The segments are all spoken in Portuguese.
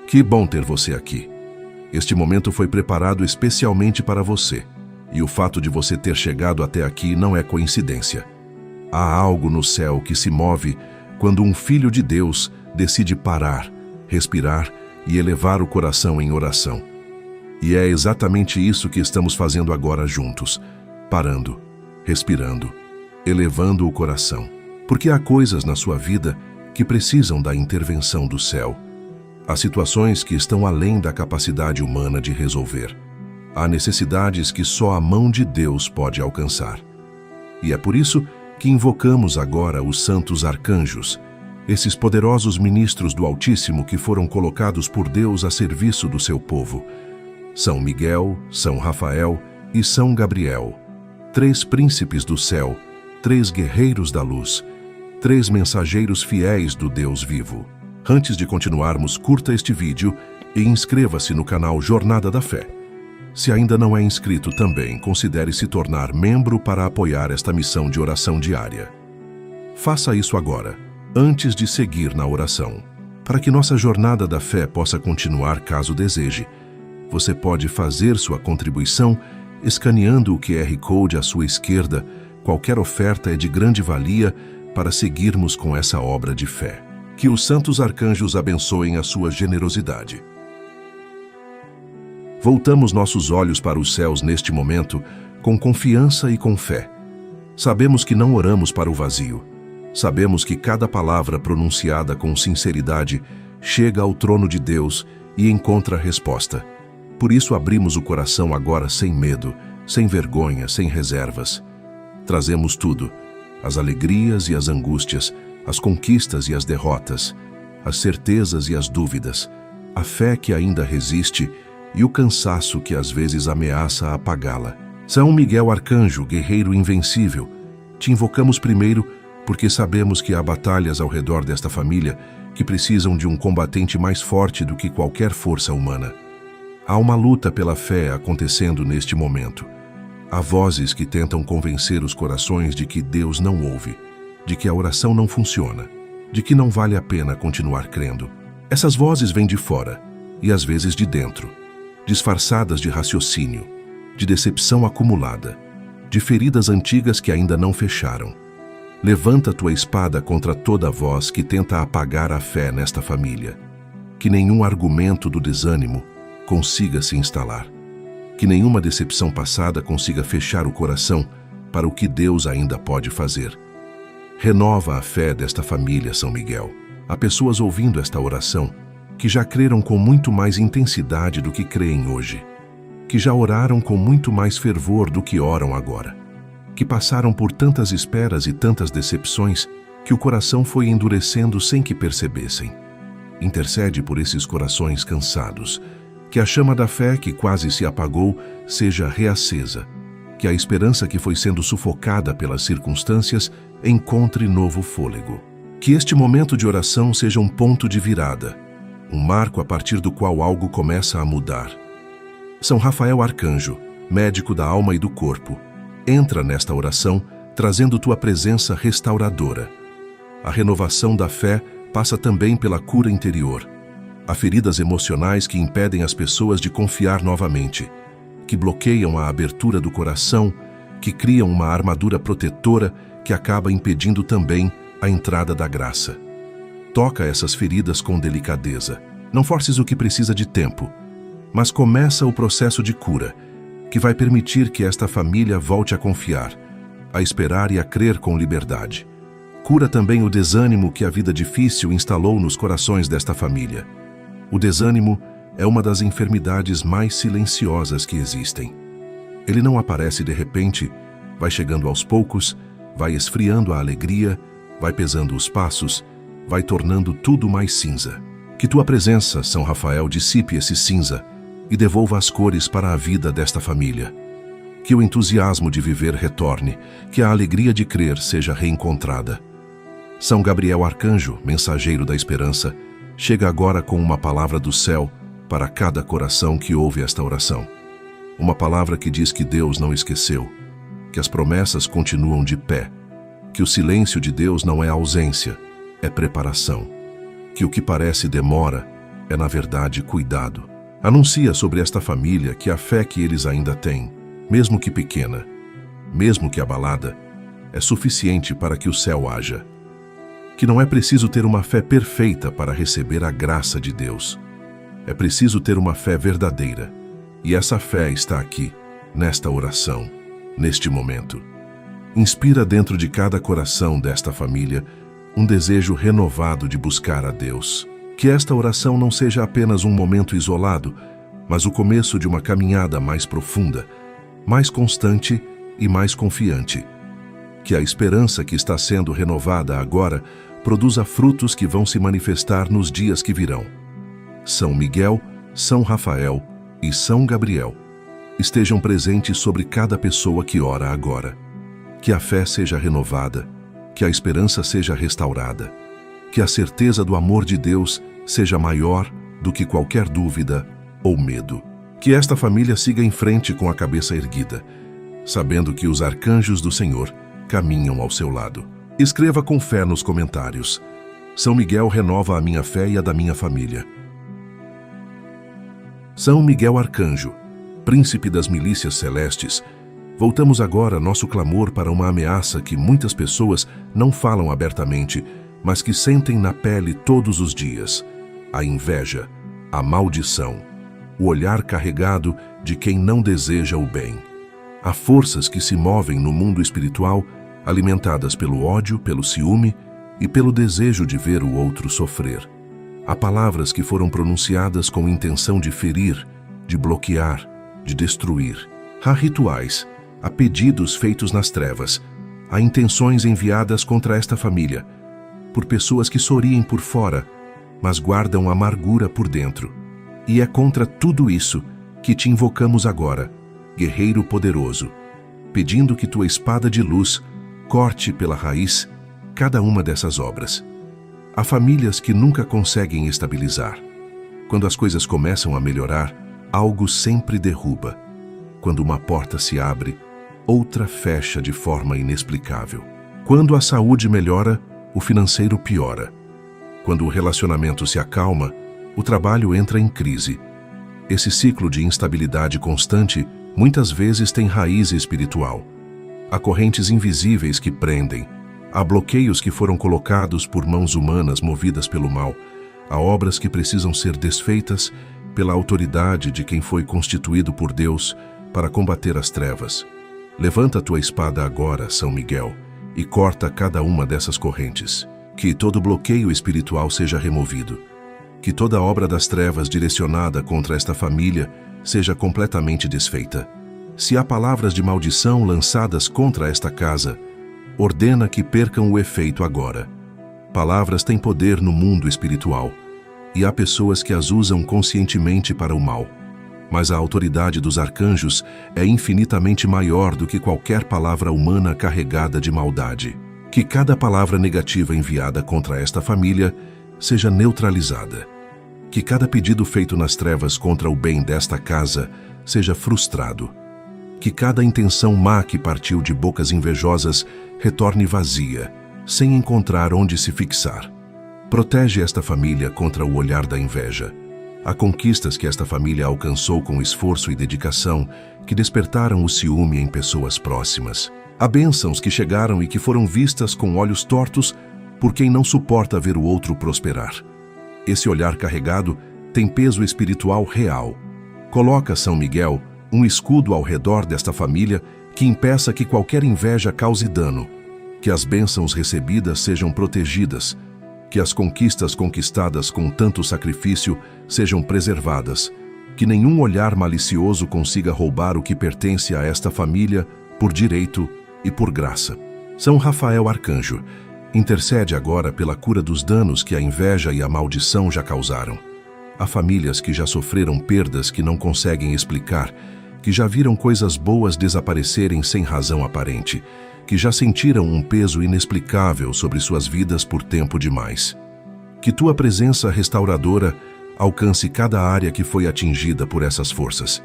Que bom ter você aqui. Este momento foi preparado especialmente para você, e o fato de você ter chegado até aqui não é coincidência. Há algo no céu que se move quando um filho de Deus decide parar, respirar e elevar o coração em oração. E é exatamente isso que estamos fazendo agora juntos, parando, respirando, elevando o coração. Porque há coisas na sua vida que precisam da intervenção do céu. Há situações que estão além da capacidade humana de resolver. Há necessidades que só a mão de Deus pode alcançar. E é por isso que invocamos agora os santos arcanjos, esses poderosos ministros do Altíssimo que foram colocados por Deus a serviço do seu povo. São Miguel, São Rafael e São Gabriel, 3 príncipes do céu, 3 guerreiros da luz, 3 mensageiros fiéis do Deus vivo. Antes de continuarmos, curta este vídeo e inscreva-se no canal Jornada da Fé. Se ainda não é inscrito também, considere se tornar membro para apoiar esta missão de oração diária. Faça isso agora, antes de seguir na oração. Para que nossa Jornada da Fé possa continuar caso deseje, você pode fazer sua contribuição escaneando o QR Code à sua esquerda. Qualquer oferta é de grande valia para seguirmos com essa obra de fé. Que os santos arcanjos abençoem a sua generosidade. Voltamos nossos olhos para os céus neste momento com confiança e com fé. Sabemos que não oramos para o vazio. Sabemos que cada palavra pronunciada com sinceridade chega ao trono de Deus e encontra resposta. Por isso abrimos o coração agora sem medo, sem vergonha, sem reservas. Trazemos tudo, as alegrias e as angústias, as conquistas e as derrotas, as certezas e as dúvidas, a fé que ainda resiste e o cansaço que às vezes ameaça apagá-la. São Miguel Arcanjo, guerreiro invencível, te invocamos primeiro porque sabemos que há batalhas ao redor desta família que precisam de um combatente mais forte do que qualquer força humana. Há uma luta pela fé acontecendo neste momento. Há vozes que tentam convencer os corações de que Deus não ouve, de que a oração não funciona, de que não vale a pena continuar crendo. Essas vozes vêm de fora e às vezes de dentro, disfarçadas de raciocínio, de decepção acumulada, de feridas antigas que ainda não fecharam. Levanta tua espada contra toda voz que tenta apagar a fé nesta família. Que nenhum argumento do desânimo consiga se instalar. Que nenhuma decepção passada consiga fechar o coração para o que Deus ainda pode fazer. Renova a fé desta família, São Miguel. Há pessoas ouvindo esta oração que já creram com muito mais intensidade do que creem hoje, que já oraram com muito mais fervor do que oram agora, que passaram por tantas esperas e tantas decepções que o coração foi endurecendo sem que percebessem. Intercede por esses corações cansados, que a chama da fé que quase se apagou seja reacesa, que a esperança que foi sendo sufocada pelas circunstâncias encontre novo fôlego. Que este momento de oração seja um ponto de virada, um marco a partir do qual algo começa a mudar. São Rafael Arcanjo, médico da alma e do corpo, entra nesta oração trazendo tua presença restauradora. A renovação da fé passa também pela cura interior. Há feridas emocionais que impedem as pessoas de confiar novamente, que bloqueiam a abertura do coração, que criam uma armadura protetora que acaba impedindo também a entrada da graça. Toca essas feridas com delicadeza. Não forces o que precisa de tempo, mas começa o processo de cura, que vai permitir que esta família volte a confiar, a esperar e a crer com liberdade. Cura também o desânimo que a vida difícil instalou nos corações desta família. O desânimo é uma das enfermidades mais silenciosas que existem. Ele não aparece de repente, vai chegando aos poucos, vai esfriando a alegria, vai pesando os passos, vai tornando tudo mais cinza. Que tua presença, São Rafael, dissipe esse cinza e devolva as cores para a vida desta família. Que o entusiasmo de viver retorne, que a alegria de crer seja reencontrada. São Gabriel Arcanjo, mensageiro da esperança, chega agora com uma palavra do céu para cada coração que ouve esta oração. Uma palavra que diz que Deus não esqueceu, que as promessas continuam de pé, que o silêncio de Deus não é ausência, é preparação. que o que parece demora é, na verdade, cuidado. Anuncia sobre esta família que a fé que eles ainda têm, mesmo que pequena, mesmo que abalada, é suficiente para que o céu haja. Que não é preciso ter uma fé perfeita para receber a graça de Deus. É preciso ter uma fé verdadeira. E essa fé está aqui, nesta oração, neste momento. Inspira dentro de cada coração desta família um desejo renovado de buscar a Deus. Que esta oração não seja apenas um momento isolado, mas o começo de uma caminhada mais profunda, mais constante e mais confiante. Que a esperança que está sendo renovada agora produza frutos que vão se manifestar nos dias que virão. São Miguel, São Rafael e São Gabriel estejam presentes sobre cada pessoa que ora agora. Que a fé seja renovada, que a esperança seja restaurada, que a certeza do amor de Deus seja maior do que qualquer dúvida ou medo. Que esta família siga em frente com a cabeça erguida, sabendo que os arcanjos do Senhor caminham ao seu lado. Escreva com fé nos comentários: São Miguel renova a minha fé e a da minha família. São Miguel Arcanjo, príncipe das milícias celestes, voltamos agora nosso clamor para uma ameaça que muitas pessoas não falam abertamente, mas que sentem na pele todos os dias: a inveja, a maldição, o olhar carregado de quem não deseja o bem. Há forças que se movem no mundo espiritual, alimentadas pelo ódio, pelo ciúme e pelo desejo de ver o outro sofrer. Há palavras que foram pronunciadas com intenção de ferir, de bloquear, de destruir. Há rituais, há pedidos feitos nas trevas, há intenções enviadas contra esta família, por pessoas que sorriem por fora, mas guardam amargura por dentro. E é contra tudo isso que te invocamos agora, guerreiro poderoso, pedindo que tua espada de luz corte pela raiz cada uma dessas obras. Há famílias que nunca conseguem estabilizar. Quando as coisas começam a melhorar, algo sempre derruba. Quando uma porta se abre, outra fecha de forma inexplicável. Quando a saúde melhora, o financeiro piora. Quando o relacionamento se acalma, o trabalho entra em crise. Esse ciclo de instabilidade constante muitas vezes tem raiz espiritual. Há correntes invisíveis que prendem. Há bloqueios que foram colocados por mãos humanas movidas pelo mal. Há obras que precisam ser desfeitas pela autoridade de quem foi constituído por Deus para combater as trevas. Levanta tua espada agora, São Miguel, e corta cada uma dessas correntes. Que todo bloqueio espiritual seja removido. Que toda obra das trevas direcionada contra esta família seja completamente desfeita. Se há palavras de maldição lançadas contra esta casa, ordena que percam o efeito agora. Palavras têm poder no mundo espiritual, e há pessoas que as usam conscientemente para o mal. Mas a autoridade dos arcanjos é infinitamente maior do que qualquer palavra humana carregada de maldade. Que cada palavra negativa enviada contra esta família seja neutralizada. Que cada pedido feito nas trevas contra o bem desta casa seja frustrado. Que cada intenção má que partiu de bocas invejosas retorne vazia, sem encontrar onde se fixar. Protege esta família contra o olhar da inveja. Há conquistas que esta família alcançou com esforço e dedicação que despertaram o ciúme em pessoas próximas. Há bênçãos que chegaram e que foram vistas com olhos tortos por quem não suporta ver o outro prosperar. Esse olhar carregado tem peso espiritual real. Coloca, São Miguel, um escudo ao redor desta família que impeça que qualquer inveja cause dano, que as bênçãos recebidas sejam protegidas, que as conquistas conquistadas com tanto sacrifício sejam preservadas, que nenhum olhar malicioso consiga roubar o que pertence a esta família por direito e por graça. São Rafael Arcanjo, intercede agora pela cura dos danos que a inveja e a maldição já causaram. Há famílias que já sofreram perdas que não conseguem explicar, que já viram coisas boas desaparecerem sem razão aparente, que já sentiram um peso inexplicável sobre suas vidas por tempo demais. Que tua presença restauradora alcance cada área que foi atingida por essas forças.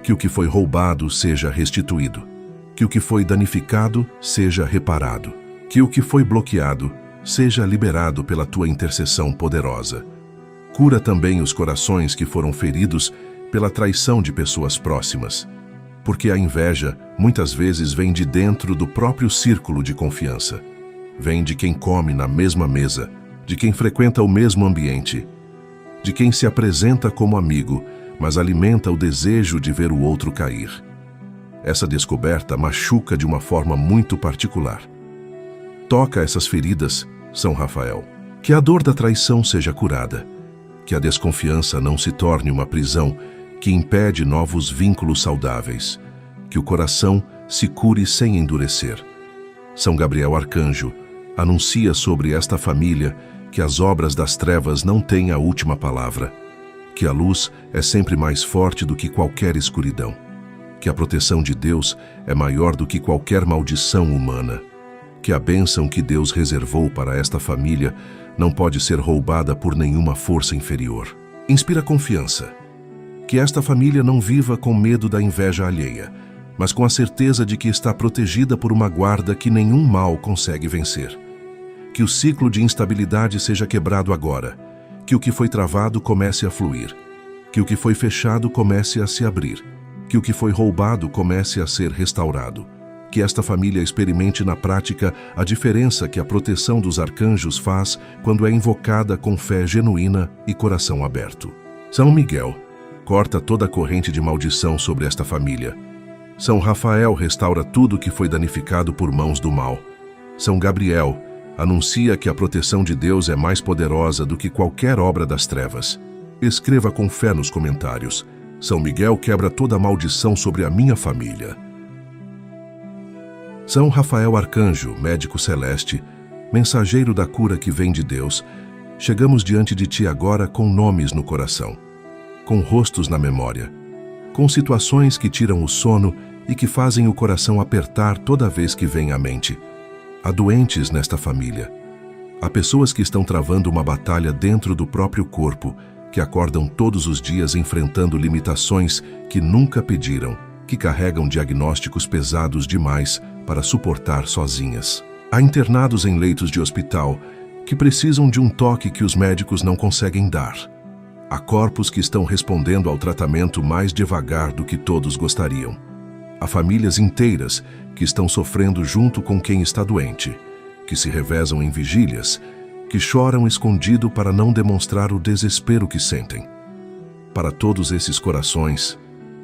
Que o que foi roubado seja restituído. Que o que foi danificado seja reparado. Que o que foi bloqueado seja liberado pela tua intercessão poderosa. Cura também os corações que foram feridos pela traição de pessoas próximas, porque a inveja muitas vezes vem de dentro do próprio círculo de confiança. Vem de quem come na mesma mesa, de quem frequenta o mesmo ambiente, de quem se apresenta como amigo, mas alimenta o desejo de ver o outro cair. Essa descoberta machuca de uma forma muito particular. Toca essas feridas, São Rafael. Que a dor da traição seja curada, que a desconfiança não se torne uma prisão que impede novos vínculos saudáveis, que o coração se cure sem endurecer. São Gabriel Arcanjo, anuncia sobre esta família que as obras das trevas não têm a última palavra, que a luz é sempre mais forte do que qualquer escuridão, que a proteção de Deus é maior do que qualquer maldição humana, que a bênção que Deus reservou para esta família não pode ser roubada por nenhuma força inferior. Inspira confiança. Que esta família não viva com medo da inveja alheia, mas com a certeza de que está protegida por uma guarda que nenhum mal consegue vencer. Que o ciclo de instabilidade seja quebrado agora, que o que foi travado comece a fluir, que o que foi fechado comece a se abrir, que o que foi roubado comece a ser restaurado. Que esta família experimente na prática a diferença que a proteção dos arcanjos faz quando é invocada com fé genuína e coração aberto. São Miguel, corta toda a corrente de maldição sobre esta família. São Rafael restaura tudo que foi danificado por mãos do mal. São Gabriel anuncia que a proteção de Deus é mais poderosa do que qualquer obra das trevas. Escreva com fé nos comentários: São Miguel quebra toda a maldição sobre a minha família. São Rafael Arcanjo, médico celeste, mensageiro da cura que vem de Deus, chegamos diante de ti agora com nomes no coração, com rostos na memória, com situações que tiram o sono e que fazem o coração apertar toda vez que vem à mente. Há doentes nesta família. Há pessoas que estão travando uma batalha dentro do próprio corpo, que acordam todos os dias enfrentando limitações que nunca pediram, que carregam diagnósticos pesados demais para suportar sozinhas. Há internados em leitos de hospital que precisam de um toque que os médicos não conseguem dar. Há corpos que estão respondendo ao tratamento mais devagar do que todos gostariam. Há famílias inteiras que estão sofrendo junto com quem está doente, que se revezam em vigílias, que choram escondido para não demonstrar o desespero que sentem. Para todos esses corações,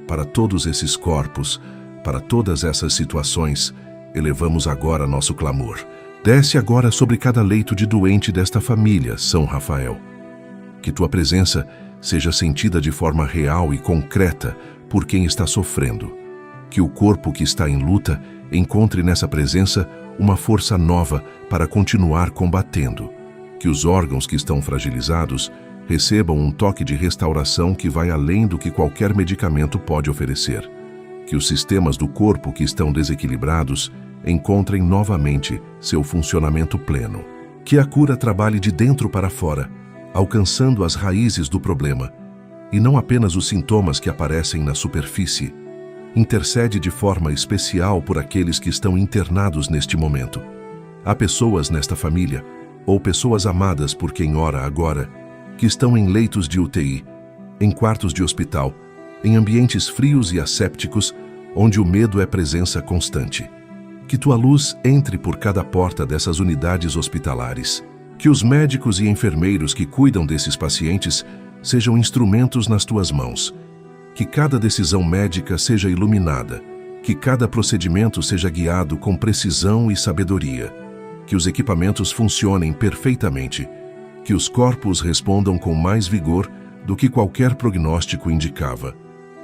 para todos esses corpos, para todas essas situações, elevamos agora nosso clamor. Desce agora sobre cada leito de doente desta família, São Rafael. Que tua presença seja sentida de forma real e concreta por quem está sofrendo. Que o corpo que está em luta encontre nessa presença uma força nova para continuar combatendo. Que os órgãos que estão fragilizados recebam um toque de restauração que vai além do que qualquer medicamento pode oferecer. Que os sistemas do corpo que estão desequilibrados encontrem novamente seu funcionamento pleno. Que a cura trabalhe de dentro para fora, alcançando as raízes do problema, e não apenas os sintomas que aparecem na superfície. Intercede de forma especial por aqueles que estão internados neste momento. Há pessoas nesta família, ou pessoas amadas por quem ora agora, que estão em leitos de UTI, em quartos de hospital, em ambientes frios e assépticos, onde o medo é presença constante. Que tua luz entre por cada porta dessas unidades hospitalares. Que os médicos e enfermeiros que cuidam desses pacientes sejam instrumentos nas tuas mãos. Que cada decisão médica seja iluminada. Que cada procedimento seja guiado com precisão e sabedoria. Que os equipamentos funcionem perfeitamente. Que os corpos respondam com mais vigor do que qualquer prognóstico indicava.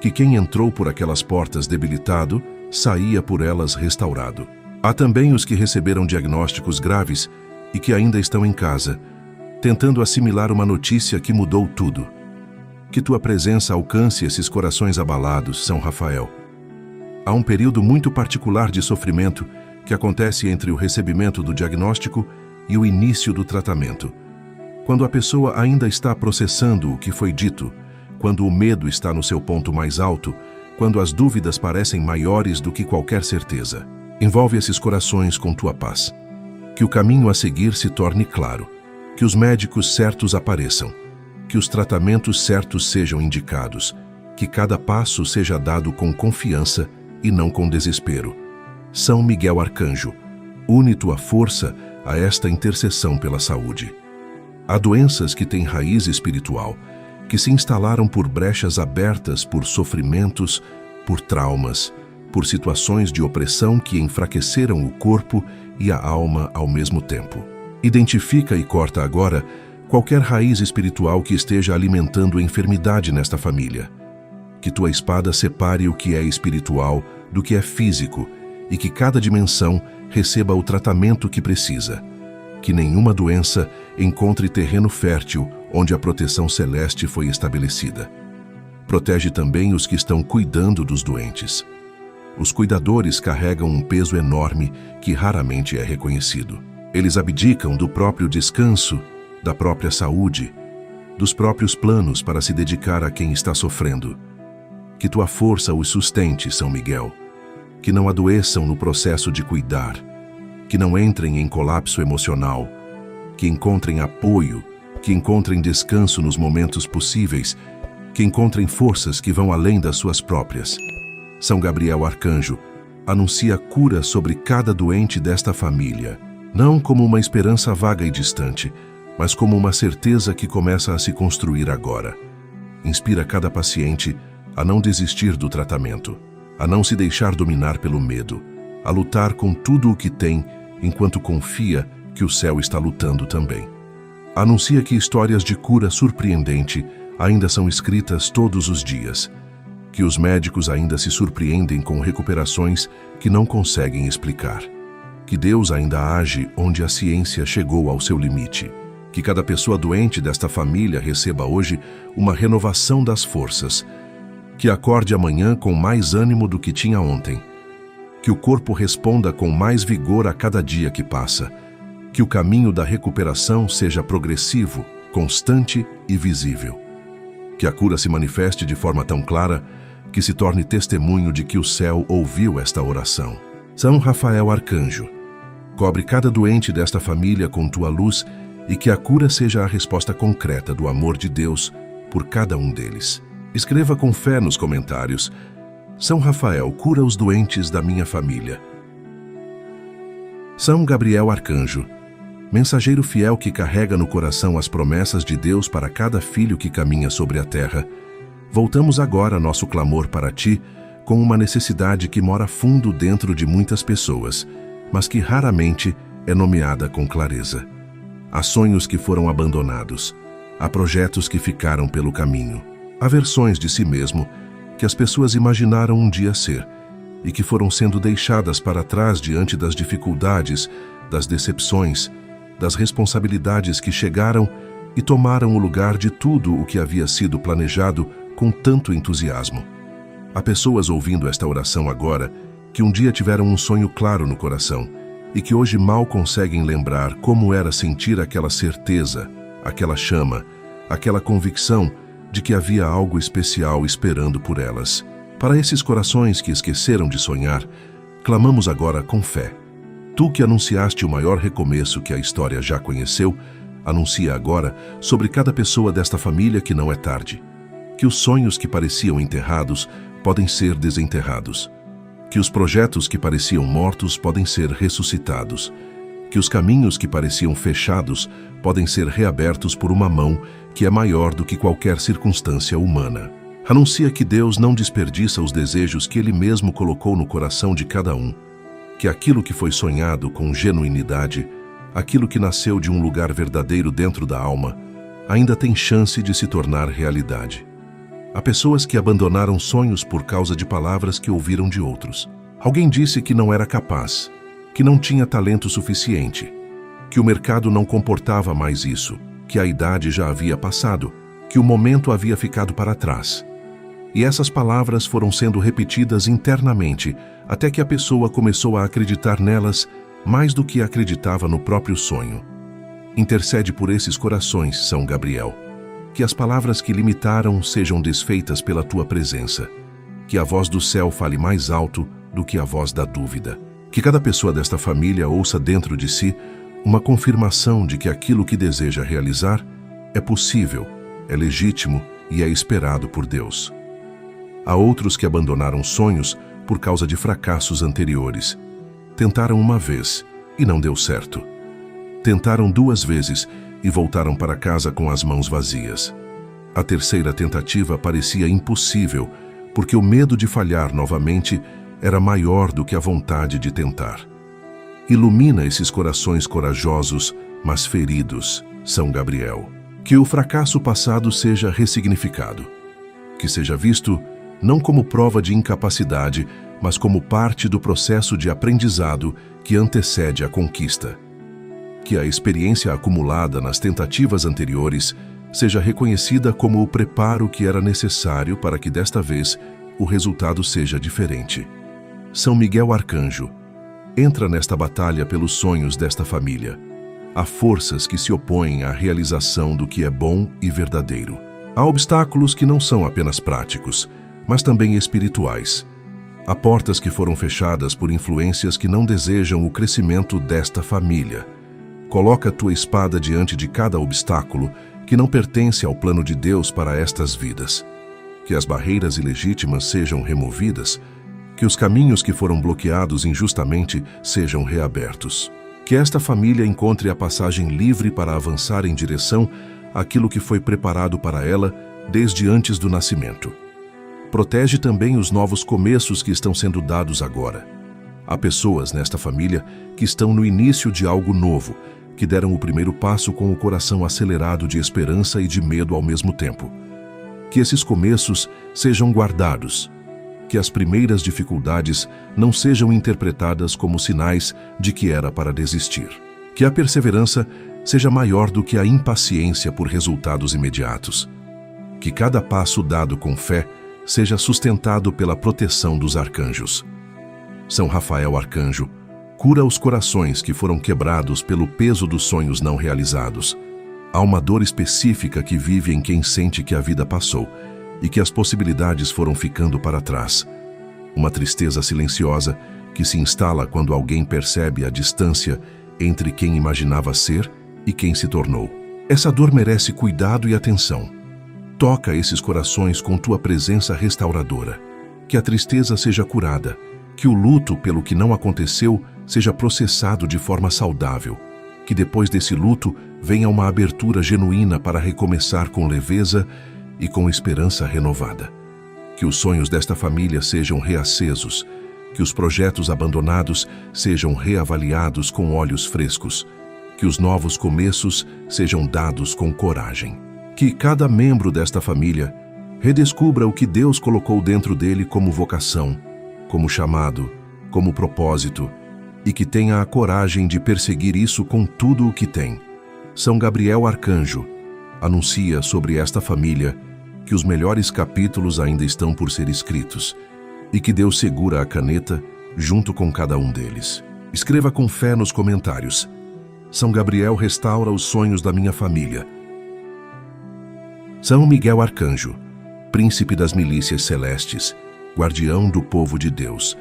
Que quem entrou por aquelas portas debilitado, saía por elas restaurado. Há também os que receberam diagnósticos graves e que ainda estão em casa, tentando assimilar uma notícia que mudou tudo. Que tua presença alcance esses corações abalados, São Rafael. Há um período muito particular de sofrimento que acontece entre o recebimento do diagnóstico e o início do tratamento. Quando a pessoa ainda está processando o que foi dito, quando o medo está no seu ponto mais alto, quando as dúvidas parecem maiores do que qualquer certeza. Envolve esses corações com tua paz. Que o caminho a seguir se torne claro, que os médicos certos apareçam, que os tratamentos certos sejam indicados, que cada passo seja dado com confiança e não com desespero. São Miguel Arcanjo, une tua força a esta intercessão pela saúde. Há doenças que têm raiz espiritual, que se instalaram por brechas abertas por sofrimentos, por traumas, por situações de opressão que enfraqueceram o corpo e a alma ao mesmo tempo. Identifica e corta agora qualquer raiz espiritual que esteja alimentando a enfermidade nesta família. Que tua espada separe o que é espiritual do que é físico e que cada dimensão receba o tratamento que precisa. Que nenhuma doença encontre terreno fértil onde a proteção celeste foi estabelecida. Protege também os que estão cuidando dos doentes. Os cuidadores carregam um peso enorme que raramente é reconhecido. Eles abdicam do próprio descanso, da própria saúde, dos próprios planos para se dedicar a quem está sofrendo. Que tua força os sustente, São Miguel. Que não adoeçam no processo de cuidar. Que não entrem em colapso emocional. Que encontrem apoio, que encontrem descanso nos momentos possíveis, que encontrem forças que vão além das suas próprias. São Gabriel Arcanjo, anuncia cura sobre cada doente desta família, não como uma esperança vaga e distante, mas como uma certeza que começa a se construir agora. Inspira cada paciente a não desistir do tratamento, a não se deixar dominar pelo medo, a lutar com tudo o que tem, enquanto confia que o céu está lutando também. Anuncia que histórias de cura surpreendente ainda são escritas todos os dias, que os médicos ainda se surpreendem com recuperações que não conseguem explicar, que Deus ainda age onde a ciência chegou ao seu limite, que cada pessoa doente desta família receba hoje uma renovação das forças, que acorde amanhã com mais ânimo do que tinha ontem, que o corpo responda com mais vigor a cada dia que passa, que o caminho da recuperação seja progressivo, constante e visível. Que a cura se manifeste de forma tão clara que se torne testemunho de que o céu ouviu esta oração. São Rafael Arcanjo, cobre cada doente desta família com tua luz e que a cura seja a resposta concreta do amor de Deus por cada um deles. Escreva com fé nos comentários: São Rafael cura os doentes da minha família. São Gabriel Arcanjo, mensageiro fiel que carrega no coração as promessas de Deus para cada filho que caminha sobre a terra, voltamos agora nosso clamor para ti com uma necessidade que mora fundo dentro de muitas pessoas, mas que raramente é nomeada com clareza. Há sonhos que foram abandonados, há projetos que ficaram pelo caminho, há versões de si mesmo que as pessoas imaginaram um dia ser e que foram sendo deixadas para trás diante das dificuldades, das decepções, das responsabilidades que chegaram e tomaram o lugar de tudo o que havia sido planejado com tanto entusiasmo. Há pessoas ouvindo esta oração agora que um dia tiveram um sonho claro no coração e que hoje mal conseguem lembrar como era sentir aquela certeza, aquela chama, aquela convicção de que havia algo especial esperando por elas. Para esses corações que esqueceram de sonhar, clamamos agora com fé. Tu que anunciaste o maior recomeço que a história já conheceu, anuncia agora sobre cada pessoa desta família que não é tarde. Que os sonhos que pareciam enterrados podem ser desenterrados. Que os projetos que pareciam mortos podem ser ressuscitados. Que os caminhos que pareciam fechados podem ser reabertos por uma mão que é maior do que qualquer circunstância humana. Anuncia que Deus não desperdiça os desejos que Ele mesmo colocou no coração de cada um. Que aquilo que foi sonhado com genuinidade, aquilo que nasceu de um lugar verdadeiro dentro da alma, ainda tem chance de se tornar realidade. Há pessoas que abandonaram sonhos por causa de palavras que ouviram de outros. Alguém disse que não era capaz, que não tinha talento suficiente, que o mercado não comportava mais isso, que a idade já havia passado, que o momento havia ficado para trás. E essas palavras foram sendo repetidas internamente, até que a pessoa começou a acreditar nelas mais do que acreditava no próprio sonho. Intercede por esses corações, São Gabriel. Que as palavras que limitaram sejam desfeitas pela tua presença. Que a voz do céu fale mais alto do que a voz da dúvida. Que cada pessoa desta família ouça dentro de si uma confirmação de que aquilo que deseja realizar é possível, é legítimo e é esperado por Deus. Há outros que abandonaram sonhos por causa de fracassos anteriores. Tentaram uma vez e não deu certo. Tentaram 2 vezes e voltaram para casa com as mãos vazias. A terceira tentativa parecia impossível, porque o medo de falhar novamente era maior do que a vontade de tentar. Ilumina esses corações corajosos, mas feridos, São Gabriel. Que o fracasso passado seja ressignificado. Que seja visto não como prova de incapacidade, mas como parte do processo de aprendizado que antecede a conquista. Que a experiência acumulada nas tentativas anteriores seja reconhecida como o preparo que era necessário para que desta vez o resultado seja diferente. São Miguel Arcanjo, entra nesta batalha pelos sonhos desta família. Há forças que se opõem à realização do que é bom e verdadeiro. Há obstáculos que não são apenas práticos, mas também espirituais. Há portas que foram fechadas por influências que não desejam o crescimento desta família. Coloca a tua espada diante de cada obstáculo que não pertence ao plano de Deus para estas vidas. Que as barreiras ilegítimas sejam removidas, que os caminhos que foram bloqueados injustamente sejam reabertos. Que esta família encontre a passagem livre para avançar em direção àquilo que foi preparado para ela desde antes do nascimento. Protege também os novos começos que estão sendo dados agora. Há pessoas nesta família que estão no início de algo novo, que deram o primeiro passo com o coração acelerado de esperança e de medo ao mesmo tempo. Que esses começos sejam guardados. Que as primeiras dificuldades não sejam interpretadas como sinais de que era para desistir. Que a perseverança seja maior do que a impaciência por resultados imediatos. Que cada passo dado com fé seja sustentado pela proteção dos arcanjos. São Rafael Arcanjo, cura os corações que foram quebrados pelo peso dos sonhos não realizados. Há uma dor específica que vive em quem sente que a vida passou e que as possibilidades foram ficando para trás. Uma tristeza silenciosa que se instala quando alguém percebe a distância entre quem imaginava ser e quem se tornou. Essa dor merece cuidado e atenção. Toca esses corações com tua presença restauradora. Que a tristeza seja curada, que o luto pelo que não aconteceu seja processado de forma saudável, que depois desse luto venha uma abertura genuína para recomeçar com leveza e com esperança renovada. Que os sonhos desta família sejam reacesos, que os projetos abandonados sejam reavaliados com olhos frescos, que os novos começos sejam dados com coragem. Que cada membro desta família redescubra o que Deus colocou dentro dele como vocação, como chamado, como propósito, e que tenha a coragem de perseguir isso com tudo o que tem. São Gabriel Arcanjo anuncia sobre esta família que os melhores capítulos ainda estão por ser escritos e que Deus segura a caneta junto com cada um deles. Escreva com fé nos comentários: São Gabriel restaura os sonhos da minha família. São Miguel Arcanjo, príncipe das milícias celestes, guardião do povo de Deus.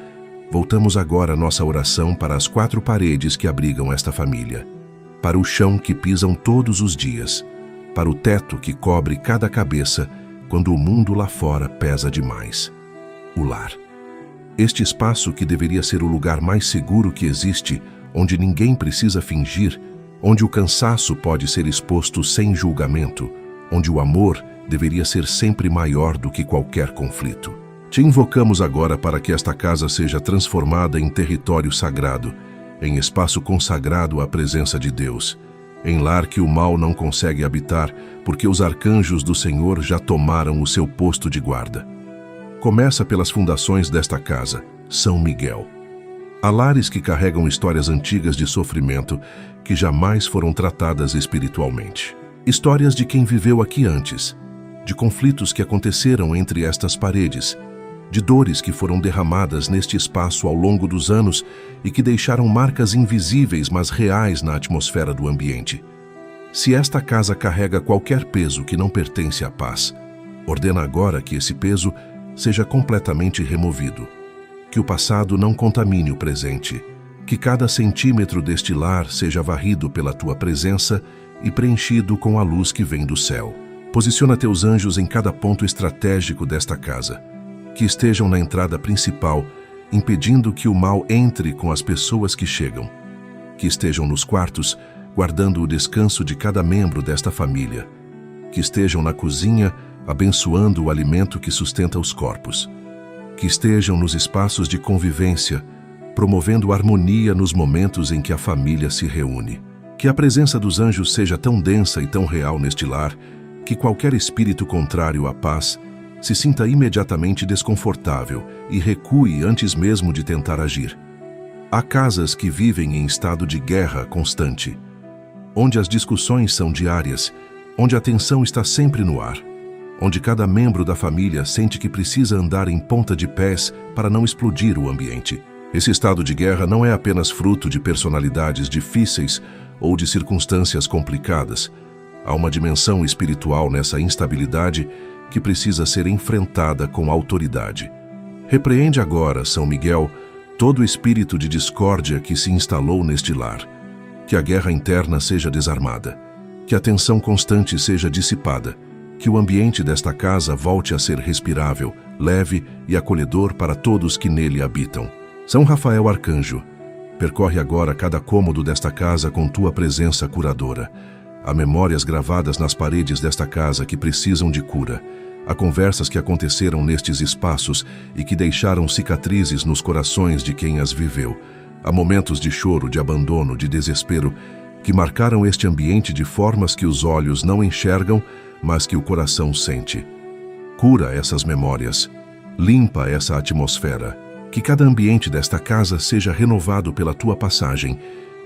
Voltamos agora nossa oração para as 4 paredes que abrigam esta família, para o chão que pisam todos os dias, para o teto que cobre cada cabeça quando o mundo lá fora pesa demais. O lar. Este espaço que deveria ser o lugar mais seguro que existe, onde ninguém precisa fingir, onde o cansaço pode ser exposto sem julgamento, onde o amor deveria ser sempre maior do que qualquer conflito. Te invocamos agora para que esta casa seja transformada em território sagrado, em espaço consagrado à presença de Deus, em lar que o mal não consegue habitar, porque os arcanjos do Senhor já tomaram o seu posto de guarda. Começa pelas fundações desta casa, São Miguel. Há lares que carregam histórias antigas de sofrimento que jamais foram tratadas espiritualmente. Histórias de quem viveu aqui antes, de conflitos que aconteceram entre estas paredes, de dores que foram derramadas neste espaço ao longo dos anos e que deixaram marcas invisíveis, mas reais na atmosfera do ambiente. Se esta casa carrega qualquer peso que não pertence à paz, ordena agora que esse peso seja completamente removido. Que o passado não contamine o presente, Que cada centímetro deste lar seja varrido pela tua presença e preenchido com a luz que vem do céu. Posiciona teus anjos em cada ponto estratégico desta casa, que estejam na entrada principal, impedindo que o mal entre com as pessoas que chegam. Que estejam nos quartos, guardando o descanso de cada membro desta família. Que estejam na cozinha, abençoando o alimento que sustenta os corpos. Que estejam nos espaços de convivência, promovendo harmonia nos momentos em que a família se reúne. Que a presença dos anjos seja tão densa e tão real neste lar, que qualquer espírito contrário à paz se sinta imediatamente desconfortável e recue antes mesmo de tentar agir. Há casas que vivem em estado de guerra constante, onde as discussões são diárias, onde a tensão está sempre no ar, onde cada membro da família sente que precisa andar em ponta de pés para não explodir o ambiente. Esse estado de guerra não é apenas fruto de personalidades difíceis ou de circunstâncias complicadas. Há uma dimensão espiritual nessa instabilidade que precisa ser enfrentada com autoridade. Repreende agora, São Miguel, todo o espírito de discórdia que se instalou neste lar. Que a guerra interna seja desarmada, que a tensão constante seja dissipada, que o ambiente desta casa volte a ser respirável, leve e acolhedor para todos que nele habitam. São Rafael Arcanjo, percorre agora cada cômodo desta casa com tua presença curadora. Há memórias gravadas nas paredes desta casa que precisam de cura. Há conversas que aconteceram nestes espaços e que deixaram cicatrizes nos corações de quem as viveu. Há momentos de choro, de abandono, de desespero, que marcaram este ambiente de formas que os olhos não enxergam, mas que o coração sente. Cura essas memórias, limpa essa atmosfera. Que cada ambiente desta casa seja renovado pela tua passagem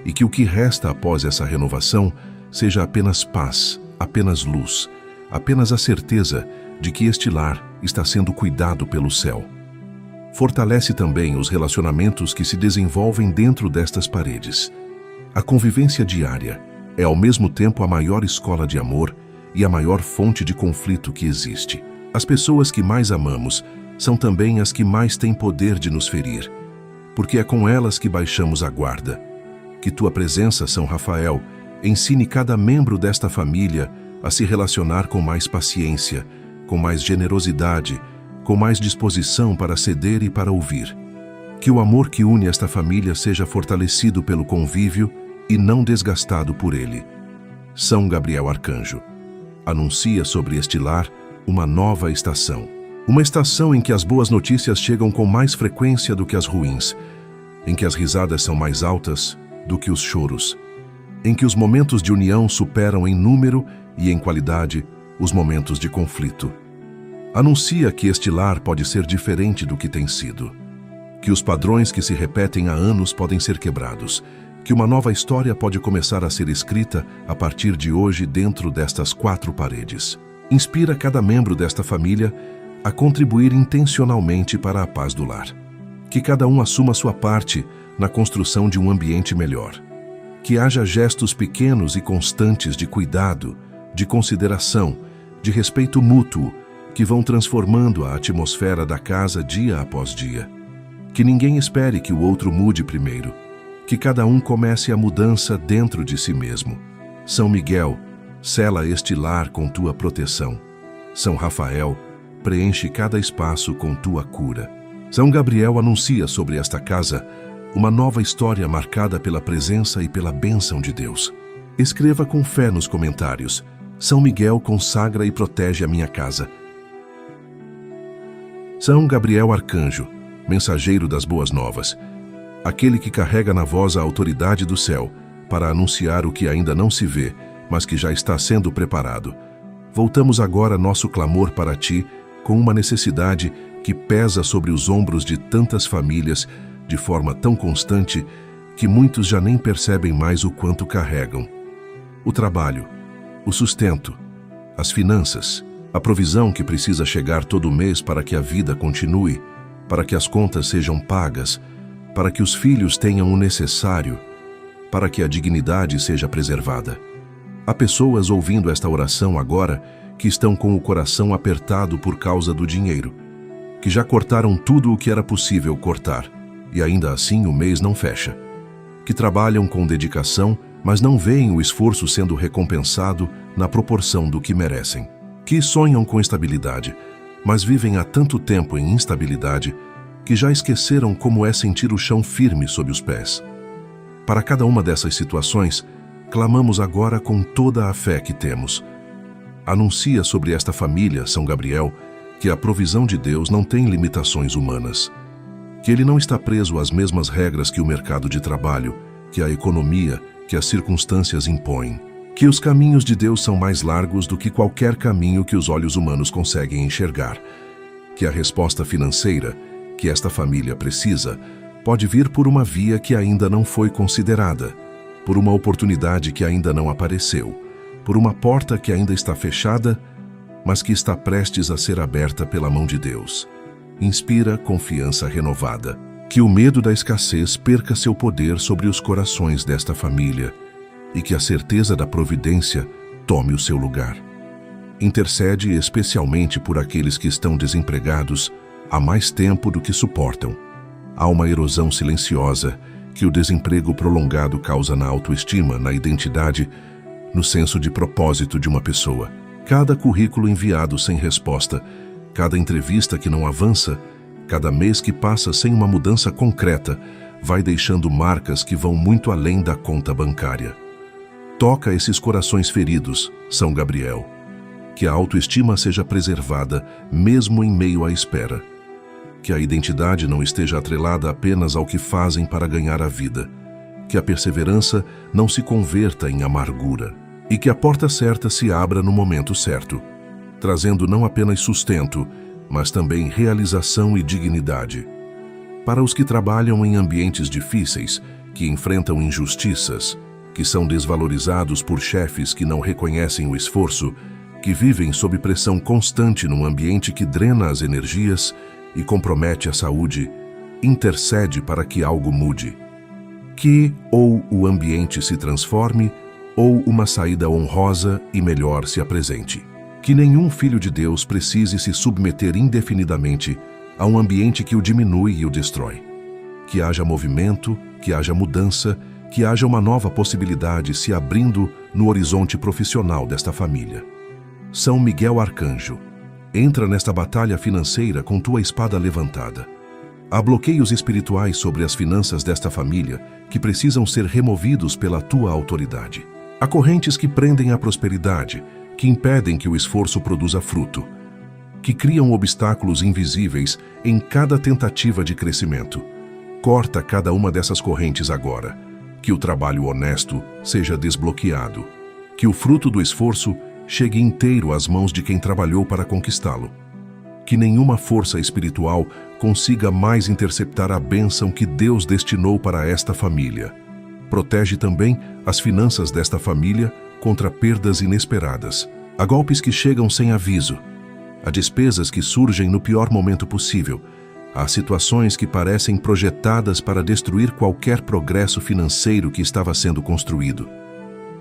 e que o que resta após essa renovação seja apenas paz, apenas luz, apenas a certeza de que este lar está sendo cuidado pelo céu. Fortalece também os relacionamentos que se desenvolvem dentro destas paredes. A convivência diária é ao mesmo tempo a maior escola de amor e a maior fonte de conflito que existe. As pessoas que mais amamos são também as que mais têm poder de nos ferir, porque é com elas que baixamos a guarda. Que tua presença, São Rafael, ensine cada membro desta família a se relacionar com mais paciência, com mais generosidade, com mais disposição para ceder e para ouvir. Que o amor que une esta família seja fortalecido pelo convívio e não desgastado por ele. São Gabriel Arcanjo, anuncia sobre este lar uma nova estação. Uma estação em que as boas notícias chegam com mais frequência do que as ruins, em que as risadas são mais altas do que os choros, em que os momentos de união superam em número e em qualidade os momentos de conflito. Anuncia que este lar pode ser diferente do que tem sido, que os padrões que se repetem há anos podem ser quebrados, que uma nova história pode começar a ser escrita a partir de hoje dentro destas 4 paredes. Inspira cada membro desta família a contribuir intencionalmente para a paz do lar. Que cada um assuma sua parte na construção de um ambiente melhor. Que haja gestos pequenos e constantes de cuidado, de consideração, de respeito mútuo, que vão transformando a atmosfera da casa dia após dia. Que ninguém espere que o outro mude primeiro. Que cada um comece a mudança dentro de si mesmo. São Miguel, sela este lar com tua proteção. São Rafael, preenche cada espaço com tua cura. São Gabriel anuncia sobre esta casa uma nova história marcada pela presença e pela bênção de Deus. Escreva com fé nos comentários: São Miguel consagra e protege a minha casa. São Gabriel Arcanjo, mensageiro das boas novas, aquele que carrega na voz a autoridade do céu para anunciar o que ainda não se vê, mas que já está sendo preparado. Voltamos agora nosso clamor para ti com uma necessidade que pesa sobre os ombros de tantas famílias de forma tão constante que muitos já nem percebem mais o quanto carregam. O trabalho, o sustento, as finanças, a provisão que precisa chegar todo mês para que a vida continue, para que as contas sejam pagas, para que os filhos tenham o necessário, para que a dignidade seja preservada. Há pessoas ouvindo esta oração agora que estão com o coração apertado por causa do dinheiro, que já cortaram tudo o que era possível cortar, e ainda assim o mês não fecha. que trabalham com dedicação, mas não veem o esforço sendo recompensado na proporção do que merecem. Que sonham com estabilidade, mas vivem há tanto tempo em instabilidade que já esqueceram como é sentir o chão firme sob os pés. Para cada uma dessas situações, clamamos agora com toda a fé que temos. Anuncia sobre esta família, São Gabriel, que a provisão de Deus não tem limitações humanas, que ele não está preso às mesmas regras que o mercado de trabalho, que a economia, que as circunstâncias impõem, que os caminhos de Deus são mais largos do que qualquer caminho que os olhos humanos conseguem enxergar, que a resposta financeira que esta família precisa pode vir por uma via que ainda não foi considerada, por uma oportunidade que ainda não apareceu, por uma porta que ainda está fechada, mas que está prestes a ser aberta pela mão de Deus. Inspira confiança renovada. Que o medo da escassez perca seu poder sobre os corações desta família e que a certeza da providência tome o seu lugar. Intercede especialmente por aqueles que estão desempregados há mais tempo do que suportam. Há uma erosão silenciosa que o desemprego prolongado causa na autoestima, na identidade, no senso de propósito de uma pessoa. Cada currículo enviado sem resposta, cada entrevista que não avança, cada mês que passa sem uma mudança concreta, vai deixando marcas que vão muito além da conta bancária. Toca esses corações feridos, São Gabriel. Que a autoestima seja preservada, mesmo em meio à espera. Que a identidade não esteja atrelada apenas ao que fazem para ganhar a vida. Que a perseverança não se converta em amargura. E que a porta certa se abra no momento certo, trazendo não apenas sustento, mas também realização e dignidade. Para os que trabalham em ambientes difíceis, que enfrentam injustiças, que são desvalorizados por chefes que não reconhecem o esforço, que vivem sob pressão constante num ambiente que drena as energias e compromete a saúde, intercede para que algo mude. Que ou o ambiente se transforme, ou uma saída honrosa e melhor se apresente. Que nenhum filho de Deus precise se submeter indefinidamente a um ambiente que o diminui e o destrói. Que haja movimento, que haja mudança, que haja uma nova possibilidade se abrindo no horizonte profissional desta família. São Miguel Arcanjo, entra nesta batalha financeira com tua espada levantada. Há bloqueios espirituais sobre as finanças desta família que precisam ser removidos pela tua autoridade. Há correntes que prendem a prosperidade, que impedem que o esforço produza fruto, que criam obstáculos invisíveis em cada tentativa de crescimento. Corta cada uma dessas correntes agora, que o trabalho honesto seja desbloqueado, que o fruto do esforço chegue inteiro às mãos de quem trabalhou para conquistá-lo. Que nenhuma força espiritual consiga mais interceptar a bênção que Deus destinou para esta família. Protege também as finanças desta família contra perdas inesperadas, a golpes que chegam sem aviso, a despesas que surgem no pior momento possível, a situações que parecem projetadas para destruir qualquer progresso financeiro que estava sendo construído.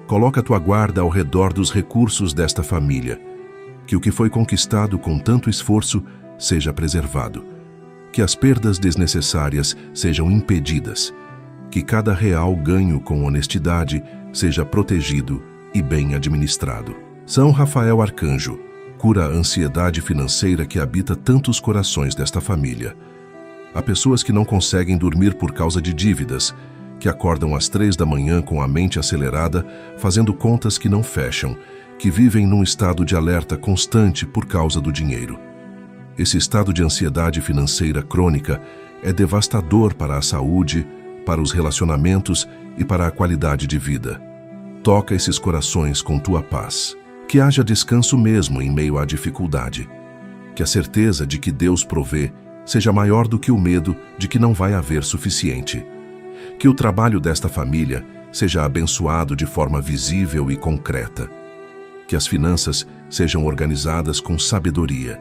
Coloca tua guarda ao redor dos recursos desta família, que o que foi conquistado com tanto esforço seja preservado, que as perdas desnecessárias sejam impedidas, que cada real ganho com honestidade seja protegido e bem administrado. São Rafael Arcanjo, cura a ansiedade financeira que habita tantos corações desta família. Há pessoas que não conseguem dormir por causa de dívidas, que acordam às 3 da manhã com a mente acelerada, fazendo contas que não fecham, que vivem num estado de alerta constante por causa do dinheiro. Esse estado de ansiedade financeira crônica é devastador para a saúde, para os relacionamentos e para a qualidade de vida. Toca esses corações com tua paz. Que haja descanso mesmo em meio à dificuldade. Que a certeza de que Deus provê seja maior do que o medo de que não vai haver suficiente. Que o trabalho desta família seja abençoado de forma visível e concreta. Que as finanças sejam organizadas com sabedoria.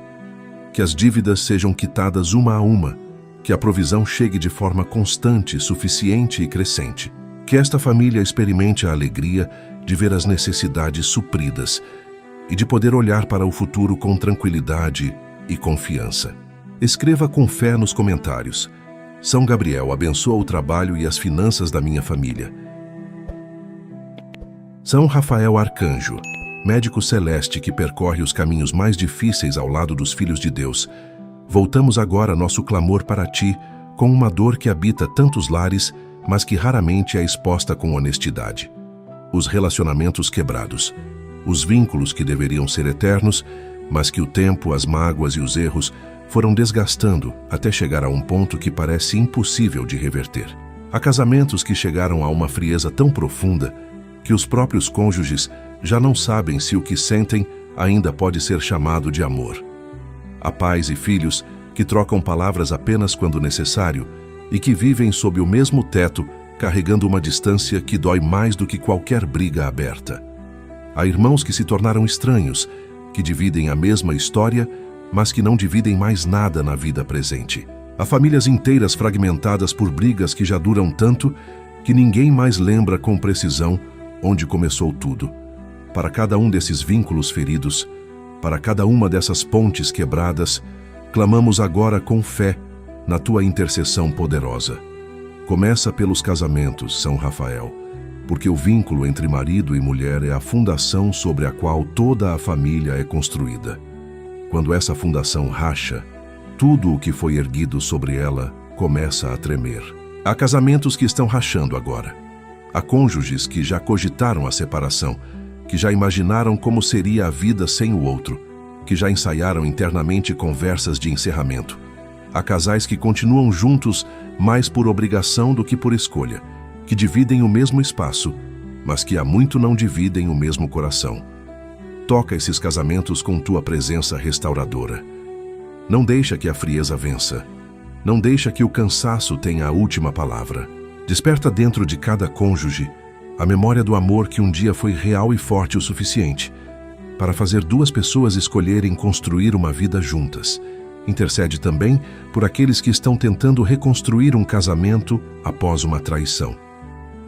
Que as dívidas sejam quitadas uma a uma. Que a provisão chegue de forma constante, suficiente e crescente. Que esta família experimente a alegria de ver as necessidades supridas e de poder olhar para o futuro com tranquilidade e confiança. Escreva com fé nos comentários: São Gabriel, abençoa o trabalho e as finanças da minha família. São Rafael Arcanjo, médico celeste que percorre os caminhos mais difíceis ao lado dos filhos de Deus, voltamos agora nosso clamor para ti, com uma dor que habita tantos lares, mas que raramente é exposta com honestidade. Os relacionamentos quebrados, os vínculos que deveriam ser eternos, mas que o tempo, as mágoas e os erros foram desgastando até chegar a um ponto que parece impossível de reverter. Há casamentos que chegaram a uma frieza tão profunda que os próprios cônjuges já não sabem se o que sentem ainda pode ser chamado de amor. Há pais e filhos que trocam palavras apenas quando necessário e que vivem sob o mesmo teto, carregando uma distância que dói mais do que qualquer briga aberta. Há irmãos que se tornaram estranhos, que dividem a mesma história, mas que não dividem mais nada na vida presente. Há famílias inteiras fragmentadas por brigas que já duram tanto que ninguém mais lembra com precisão onde começou tudo. Para cada um desses vínculos feridos, para cada uma dessas pontes quebradas, clamamos agora com fé na tua intercessão poderosa. Começa pelos casamentos, São Rafael, porque o vínculo entre marido e mulher é a fundação sobre a qual toda a família é construída. Quando essa fundação racha, tudo o que foi erguido sobre ela começa a tremer. Há casamentos que estão rachando agora. Há cônjuges que já cogitaram a separação, que já imaginaram como seria a vida sem o outro, que já ensaiaram internamente conversas de encerramento. Há casais que continuam juntos mais por obrigação do que por escolha, que dividem o mesmo espaço, mas que há muito não dividem o mesmo coração. Toca esses casamentos com tua presença restauradora. Não deixa que a frieza vença. Não deixa que o cansaço tenha a última palavra. Desperta dentro de cada cônjuge a memória do amor que um dia foi real e forte o suficiente para fazer duas pessoas escolherem construir uma vida juntas. Intercede também por aqueles que estão tentando reconstruir um casamento após uma traição.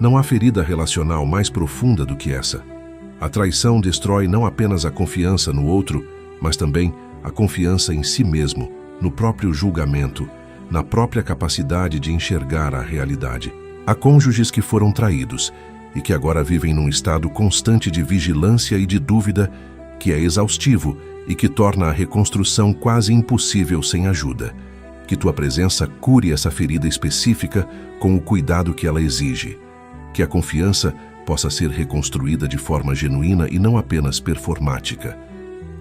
Não há ferida relacional mais profunda do que essa. A traição destrói não apenas a confiança no outro, mas também a confiança em si mesmo, no próprio julgamento, na própria capacidade de enxergar a realidade. Há cônjuges que foram traídos e que agora vivem num estado constante de vigilância e de dúvida que é exaustivo e que torna a reconstrução quase impossível sem ajuda. Que tua presença cure essa ferida específica com o cuidado que ela exige. Que a confiança possa ser reconstruída de forma genuína e não apenas performática.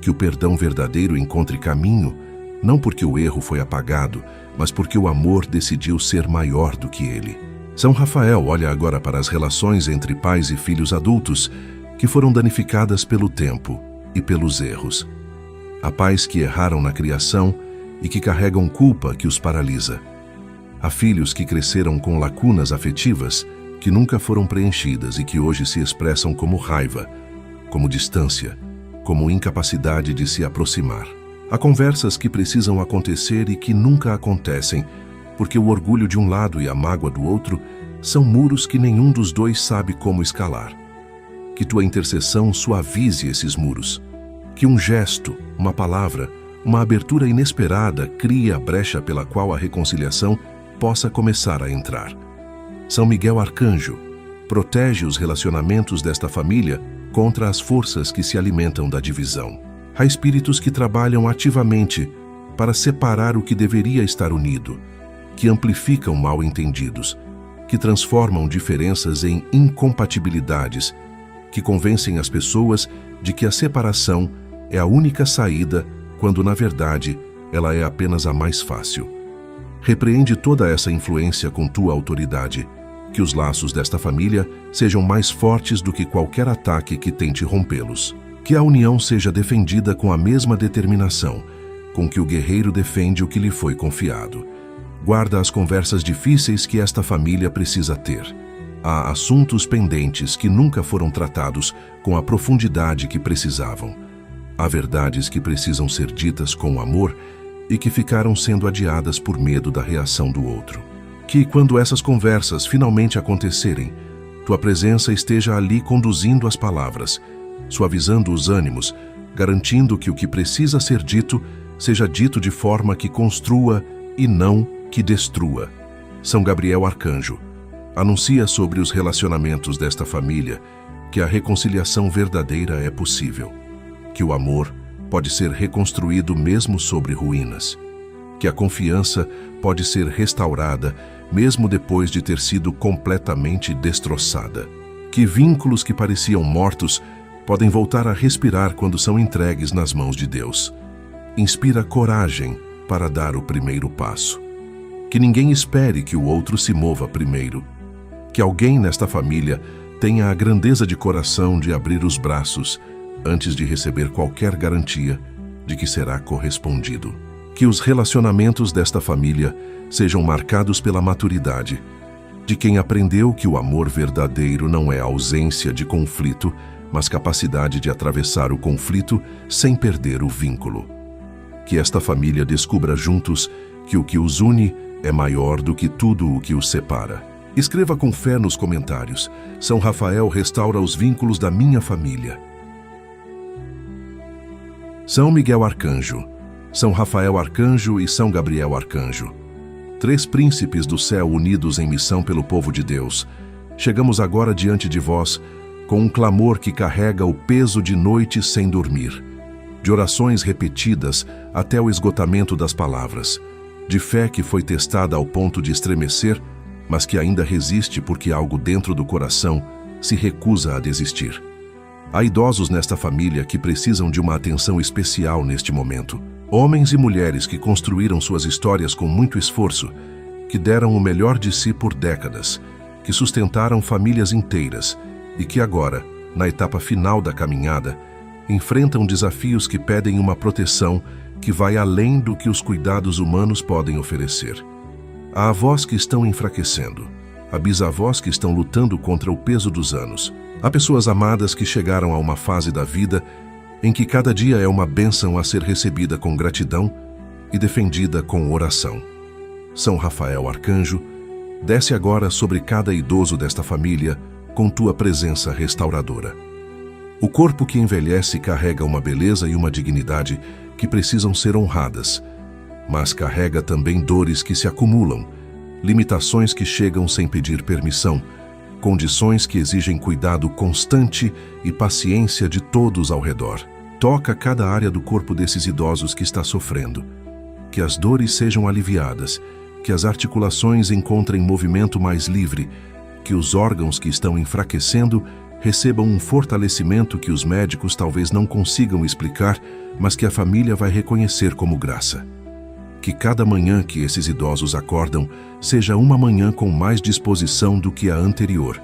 Que o perdão verdadeiro encontre caminho, não porque o erro foi apagado, mas porque o amor decidiu ser maior do que ele. São Rafael olha agora para as relações entre pais e filhos adultos que foram danificadas pelo tempo e pelos erros. Há pais que erraram na criação e que carregam culpa que os paralisa. Há filhos que cresceram com lacunas afetivas que nunca foram preenchidas e que hoje se expressam como raiva, como distância, como incapacidade de se aproximar. Há conversas que precisam acontecer e que nunca acontecem, porque o orgulho de um lado e a mágoa do outro são muros que nenhum dos dois sabe como escalar. Que tua intercessão suavize esses muros. Que um gesto, uma palavra, uma abertura inesperada crie a brecha pela qual a reconciliação possa começar a entrar. São Miguel Arcanjo, protege os relacionamentos desta família contra as forças que se alimentam da divisão. Há espíritos que trabalham ativamente para separar o que deveria estar unido, que amplificam mal-entendidos, que transformam diferenças em incompatibilidades, que convencem as pessoas de que a separação é a única saída, quando, na verdade, ela é apenas a mais fácil. Repreende toda essa influência com tua autoridade, que os laços desta família sejam mais fortes do que qualquer ataque que tente rompê-los. Que a união seja defendida com a mesma determinação com que o guerreiro defende o que lhe foi confiado. Guarda as conversas difíceis que esta família precisa ter. Há assuntos pendentes que nunca foram tratados com a profundidade que precisavam. Há verdades que precisam ser ditas com amor e que ficaram sendo adiadas por medo da reação do outro. Que, quando essas conversas finalmente acontecerem, tua presença esteja ali conduzindo as palavras, suavizando os ânimos, garantindo que o que precisa ser dito seja dito de forma que construa e não que destrua. São Gabriel Arcanjo, anuncia sobre os relacionamentos desta família que a reconciliação verdadeira é possível, que o amor pode ser reconstruído mesmo sobre ruínas, que a confiança pode ser restaurada mesmo depois de ter sido completamente destroçada, que vínculos que pareciam mortos podem voltar a respirar quando são entregues nas mãos de Deus. Inspira coragem para dar o primeiro passo. Que ninguém espere que o outro se mova primeiro. Que alguém nesta família tenha a grandeza de coração de abrir os braços antes de receber qualquer garantia de que será correspondido. Que os relacionamentos desta família sejam marcados pela maturidade, de quem aprendeu que o amor verdadeiro não é ausência de conflito, mas capacidade de atravessar o conflito sem perder o vínculo. Que esta família descubra juntos que o que os une é maior do que tudo o que os separa. Escreva com fé nos comentários: São Rafael restaura os vínculos da minha família. São Miguel Arcanjo, São Rafael Arcanjo e São Gabriel Arcanjo. 3 príncipes do céu unidos em missão pelo povo de Deus. Chegamos agora diante de vós com um clamor que carrega o peso de noites sem dormir, de orações repetidas até o esgotamento das palavras, de fé que foi testada ao ponto de estremecer, mas que ainda resiste porque algo dentro do coração se recusa a desistir. Há idosos nesta família que precisam de uma atenção especial neste momento. Homens e mulheres que construíram suas histórias com muito esforço, que deram o melhor de si por décadas, que sustentaram famílias inteiras e que agora, na etapa final da caminhada, enfrentam desafios que pedem uma proteção que vai além do que os cuidados humanos podem oferecer. Há avós que estão enfraquecendo, há bisavós que estão lutando contra o peso dos anos, há pessoas amadas que chegaram a uma fase da vida em que cada dia é uma bênção a ser recebida com gratidão e defendida com oração. São Rafael Arcanjo, desce agora sobre cada idoso desta família com tua presença restauradora. O corpo que envelhece carrega uma beleza e uma dignidade que precisam ser honradas, mas carrega também dores que se acumulam, limitações que chegam sem pedir permissão, condições que exigem cuidado constante e paciência de todos ao redor. Toca cada área do corpo desses idosos que está sofrendo. Que as dores sejam aliviadas, que as articulações encontrem movimento mais livre, que os órgãos que estão enfraquecendo recebam um fortalecimento que os médicos talvez não consigam explicar, mas que a família vai reconhecer como graça. Que cada manhã que esses idosos acordam seja uma manhã com mais disposição do que a anterior.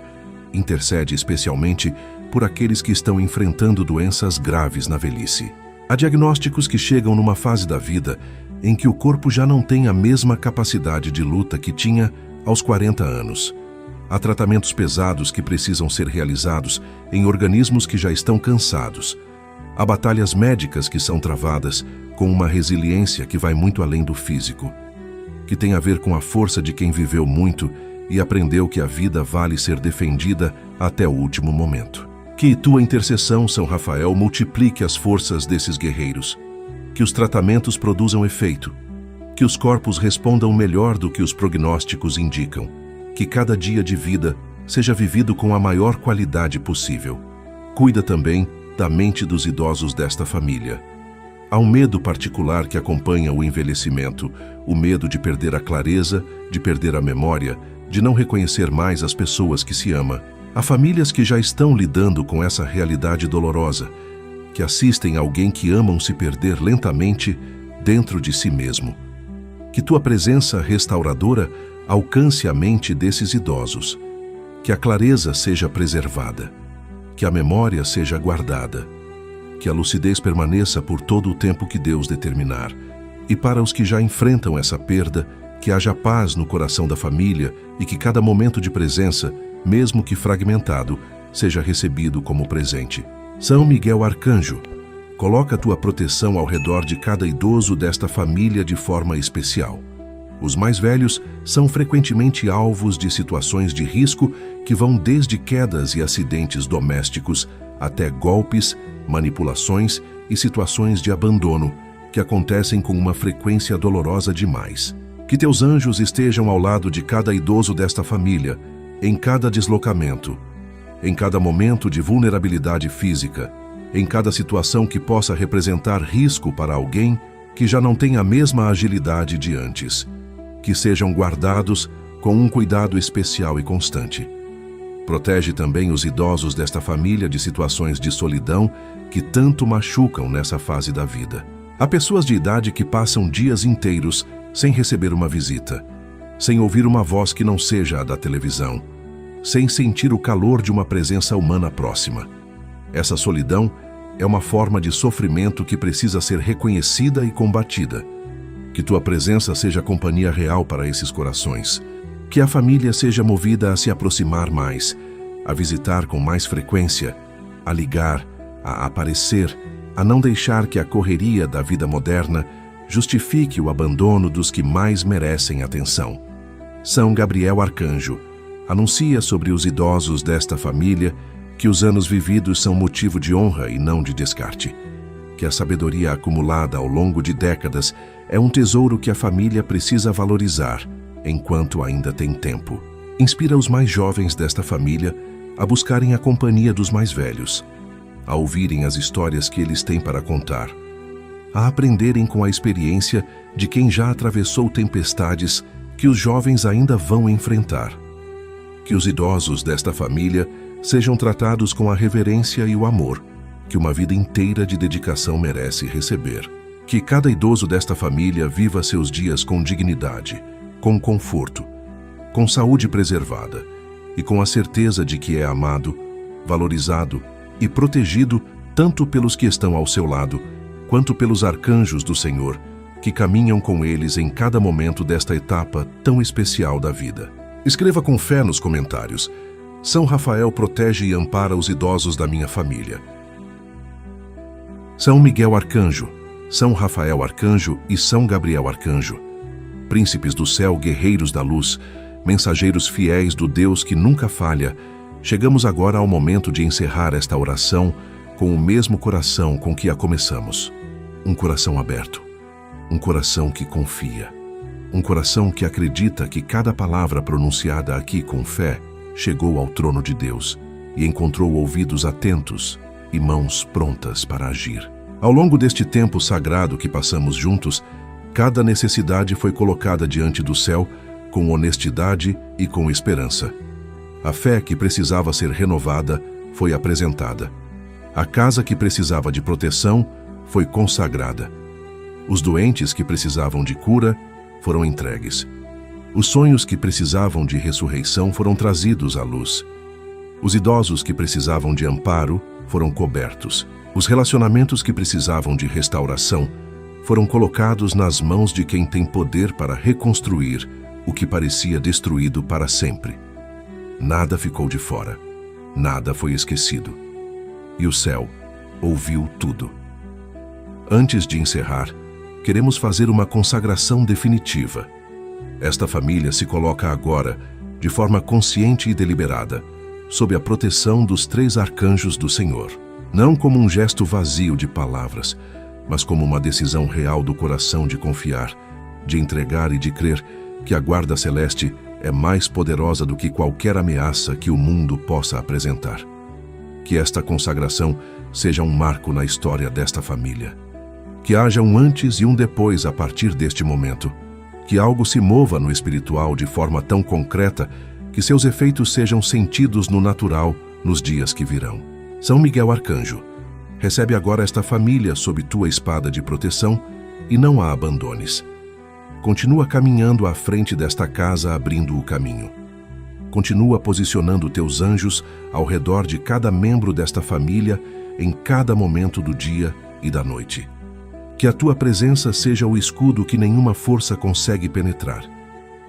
Intercede especialmente por aqueles que estão enfrentando doenças graves na velhice. Há diagnósticos que chegam numa fase da vida em que o corpo já não tem a mesma capacidade de luta que tinha aos 40 anos. Há tratamentos pesados que precisam ser realizados em organismos que já estão cansados. Há batalhas médicas que são travadas com uma resiliência que vai muito além do físico, que tem a ver com a força de quem viveu muito e aprendeu que a vida vale ser defendida até o último momento. Que tua intercessão, São Rafael, multiplique as forças desses guerreiros. Que os tratamentos produzam efeito. Que os corpos respondam melhor do que os prognósticos indicam. Que cada dia de vida seja vivido com a maior qualidade possível. Cuida também da mente dos idosos desta família. Há um medo particular que acompanha o envelhecimento, o medo de perder a clareza, de perder a memória, de não reconhecer mais as pessoas que se ama. Há famílias que já estão lidando com essa realidade dolorosa, que assistem alguém que amam se perder lentamente dentro de si mesmo. Que tua presença restauradora alcance a mente desses idosos, que a clareza seja preservada, que a memória seja guardada, que a lucidez permaneça por todo o tempo que Deus determinar. E para os que já enfrentam essa perda, que haja paz no coração da família e que cada momento de presença, mesmo que fragmentado, seja recebido como presente. São Miguel Arcanjo, coloca tua proteção ao redor de cada idoso desta família de forma especial. Os mais velhos são frequentemente alvos de situações de risco que vão desde quedas e acidentes domésticos até golpes, manipulações e situações de abandono que acontecem com uma frequência dolorosa demais. Que teus anjos estejam ao lado de cada idoso desta família, em cada deslocamento, em cada momento de vulnerabilidade física, em cada situação que possa representar risco para alguém que já não tem a mesma agilidade de antes. Que sejam guardados com um cuidado especial e constante. Protege também os idosos desta família de situações de solidão que tanto machucam nessa fase da vida. Há pessoas de idade que passam dias inteiros sem receber uma visita, sem ouvir uma voz que não seja a da televisão, sem sentir o calor de uma presença humana próxima. Essa solidão é uma forma de sofrimento que precisa ser reconhecida e combatida. Que tua presença seja a companhia real para esses corações. Que a família seja movida a se aproximar mais, a visitar com mais frequência, a ligar, a aparecer, a não deixar que a correria da vida moderna justifique o abandono dos que mais merecem atenção. São Gabriel Arcanjo, anuncia sobre os idosos desta família que os anos vividos são motivo de honra e não de descarte. Que a sabedoria acumulada ao longo de décadas é um tesouro que a família precisa valorizar, enquanto ainda tem tempo. Inspira os mais jovens desta família a buscarem a companhia dos mais velhos, a ouvirem as histórias que eles têm para contar, a aprenderem com a experiência de quem já atravessou tempestades que os jovens ainda vão enfrentar. Que os idosos desta família sejam tratados com a reverência e o amor que uma vida inteira de dedicação merece receber. Que cada idoso desta família viva seus dias com dignidade, com conforto, com saúde preservada e com a certeza de que é amado, valorizado e protegido tanto pelos que estão ao seu lado, quanto pelos arcanjos do Senhor, que caminham com eles em cada momento desta etapa tão especial da vida. Escreva com fé nos comentários: São Rafael protege e ampara os idosos da minha família. São Miguel Arcanjo, São Rafael Arcanjo e São Gabriel Arcanjo, príncipes do céu, guerreiros da luz, mensageiros fiéis do Deus que nunca falha, chegamos agora ao momento de encerrar esta oração com o mesmo coração com que a começamos. Um coração aberto, um coração que confia, um coração que acredita que cada palavra pronunciada aqui com fé chegou ao trono de Deus e encontrou ouvidos atentos e mãos prontas para agir. Ao longo deste tempo sagrado que passamos juntos, cada necessidade foi colocada diante do céu com honestidade e com esperança. A fé que precisava ser renovada foi apresentada. A casa que precisava de proteção foi consagrada. Os doentes que precisavam de cura foram entregues. Os sonhos que precisavam de ressurreição foram trazidos à luz. Os idosos que precisavam de amparo foram cobertos. Os relacionamentos que precisavam de restauração foram colocados nas mãos de quem tem poder para reconstruir o que parecia destruído para sempre. Nada ficou de fora, nada foi esquecido. E o céu ouviu tudo. Antes de encerrar, queremos fazer uma consagração definitiva. Esta família se coloca agora, de forma consciente e deliberada, sob a proteção dos 3 arcanjos do Senhor. Não como um gesto vazio de palavras, mas como uma decisão real do coração de confiar, de entregar e de crer que a guarda celeste é mais poderosa do que qualquer ameaça que o mundo possa apresentar. Que esta consagração seja um marco na história desta família. Que haja um antes e um depois a partir deste momento. Que algo se mova no espiritual de forma tão concreta que seus efeitos sejam sentidos no natural nos dias que virão. São Miguel Arcanjo, recebe agora esta família sob tua espada de proteção e não a abandones. Continua caminhando à frente desta casa, abrindo o caminho. Continua posicionando teus anjos ao redor de cada membro desta família em cada momento do dia e da noite. Que a tua presença seja o escudo que nenhuma força consegue penetrar.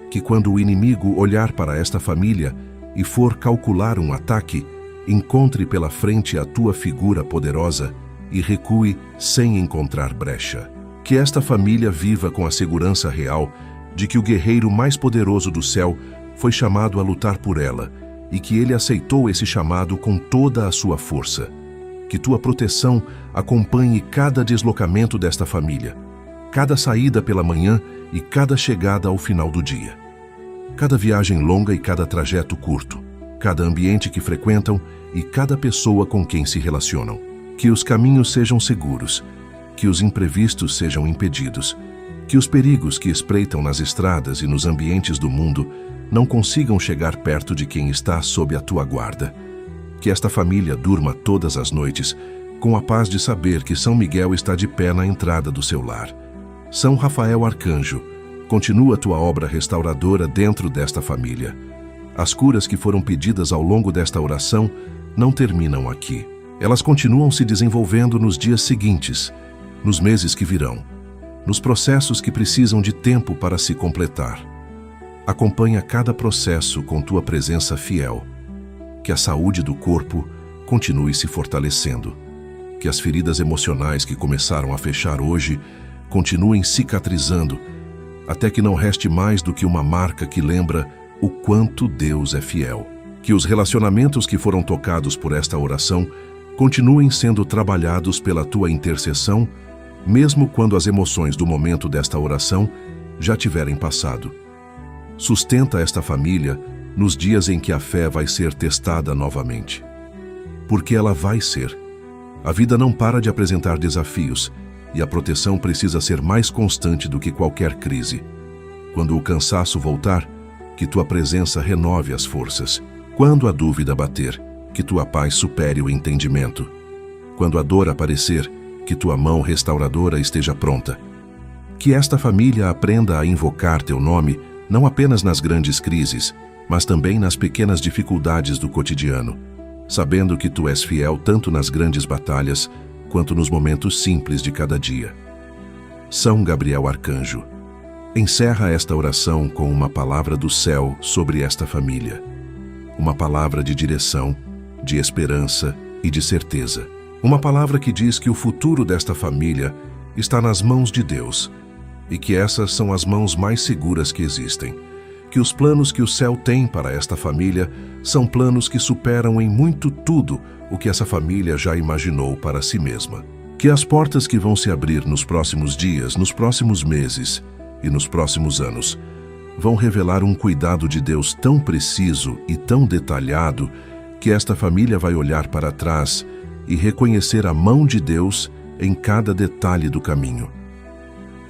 Que quando o inimigo olhar para esta família e for calcular um ataque, encontre pela frente a tua figura poderosa e recue sem encontrar brecha. Que esta família viva com a segurança real de que o guerreiro mais poderoso do céu foi chamado a lutar por ela e que ele aceitou esse chamado com toda a sua força. Que tua proteção acompanhe cada deslocamento desta família. cada saída pela manhã e cada chegada ao final do dia. Cada viagem longa e cada trajeto curto, cada ambiente que frequentam e cada pessoa com quem se relacionam. Que os caminhos sejam seguros, que os imprevistos sejam impedidos, que os perigos que espreitam nas estradas e nos ambientes do mundo não consigam chegar perto de quem está sob a tua guarda. Que esta família durma todas as noites com a paz de saber que São Miguel está de pé na entrada do seu lar. São Rafael Arcanjo, continua tua obra restauradora dentro desta família. As curas que foram pedidas ao longo desta oração não terminam aqui. Elas continuam se desenvolvendo nos dias seguintes, nos meses que virão, nos processos que precisam de tempo para se completar. Acompanha cada processo com tua presença fiel. Que a saúde do corpo continue se fortalecendo. Que as feridas emocionais que começaram a fechar hoje continuem cicatrizando, até que não reste mais do que uma marca que lembra o quanto Deus é fiel. Que os relacionamentos que foram tocados por esta oração continuem sendo trabalhados pela tua intercessão, mesmo quando as emoções do momento desta oração já tiverem passado. Sustenta esta família nos dias em que a fé vai ser testada novamente. Porque ela vai ser. A vida não para de apresentar desafios e a proteção precisa ser mais constante do que qualquer crise. Quando o cansaço voltar, que tua presença renove as forças. Quando a dúvida bater, que tua paz supere o entendimento. Quando a dor aparecer, que tua mão restauradora esteja pronta. Que esta família aprenda a invocar teu nome não apenas nas grandes crises, mas também nas pequenas dificuldades do cotidiano, sabendo que tu és fiel tanto nas grandes batalhas quanto nos momentos simples de cada dia. São Gabriel Arcanjo, encerra esta oração com uma palavra do céu sobre esta família. Uma palavra de direção, de esperança e de certeza. Uma palavra que diz que o futuro desta família está nas mãos de Deus e que essas são as mãos mais seguras que existem. Que os planos que o céu tem para esta família são planos que superam em muito tudo o que essa família já imaginou para si mesma. Que as portas que vão se abrir nos próximos dias, nos próximos meses e nos próximos anos vão revelar um cuidado de Deus tão preciso e tão detalhado que esta família vai olhar para trás e reconhecer a mão de Deus em cada detalhe do caminho.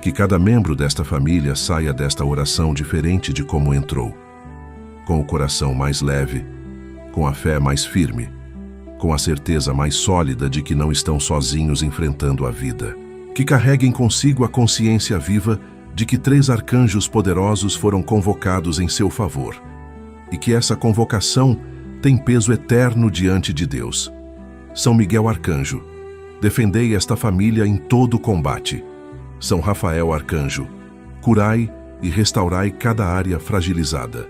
Que cada membro desta família saia desta oração diferente de como entrou, com o coração mais leve, com a fé mais firme, com a certeza mais sólida de que não estão sozinhos enfrentando a vida. Que carreguem consigo a consciência viva de que 3 arcanjos poderosos foram convocados em seu favor, e que essa convocação tem peso eterno diante de Deus. São Miguel Arcanjo, defendei esta família em todo o combate. São Rafael Arcanjo, curai e restaurai cada área fragilizada.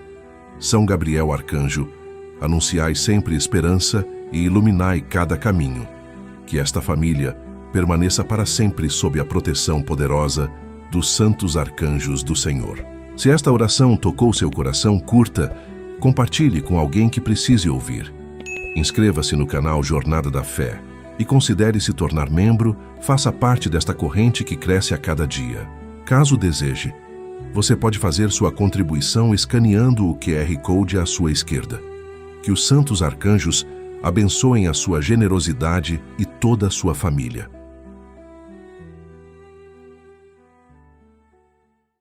São Gabriel Arcanjo, anunciai sempre esperança e iluminai cada caminho. Que esta família permaneça para sempre sob a proteção poderosa dos santos arcanjos do Senhor. Se esta oração tocou seu coração, curta, compartilhe com alguém que precise ouvir. Inscreva-se no canal Jornada da Fé e considere se tornar membro, faça parte desta corrente que cresce a cada dia. Caso deseje, você pode fazer sua contribuição escaneando o QR Code à sua esquerda. Que os santos arcanjos abençoem a sua generosidade e toda a sua família.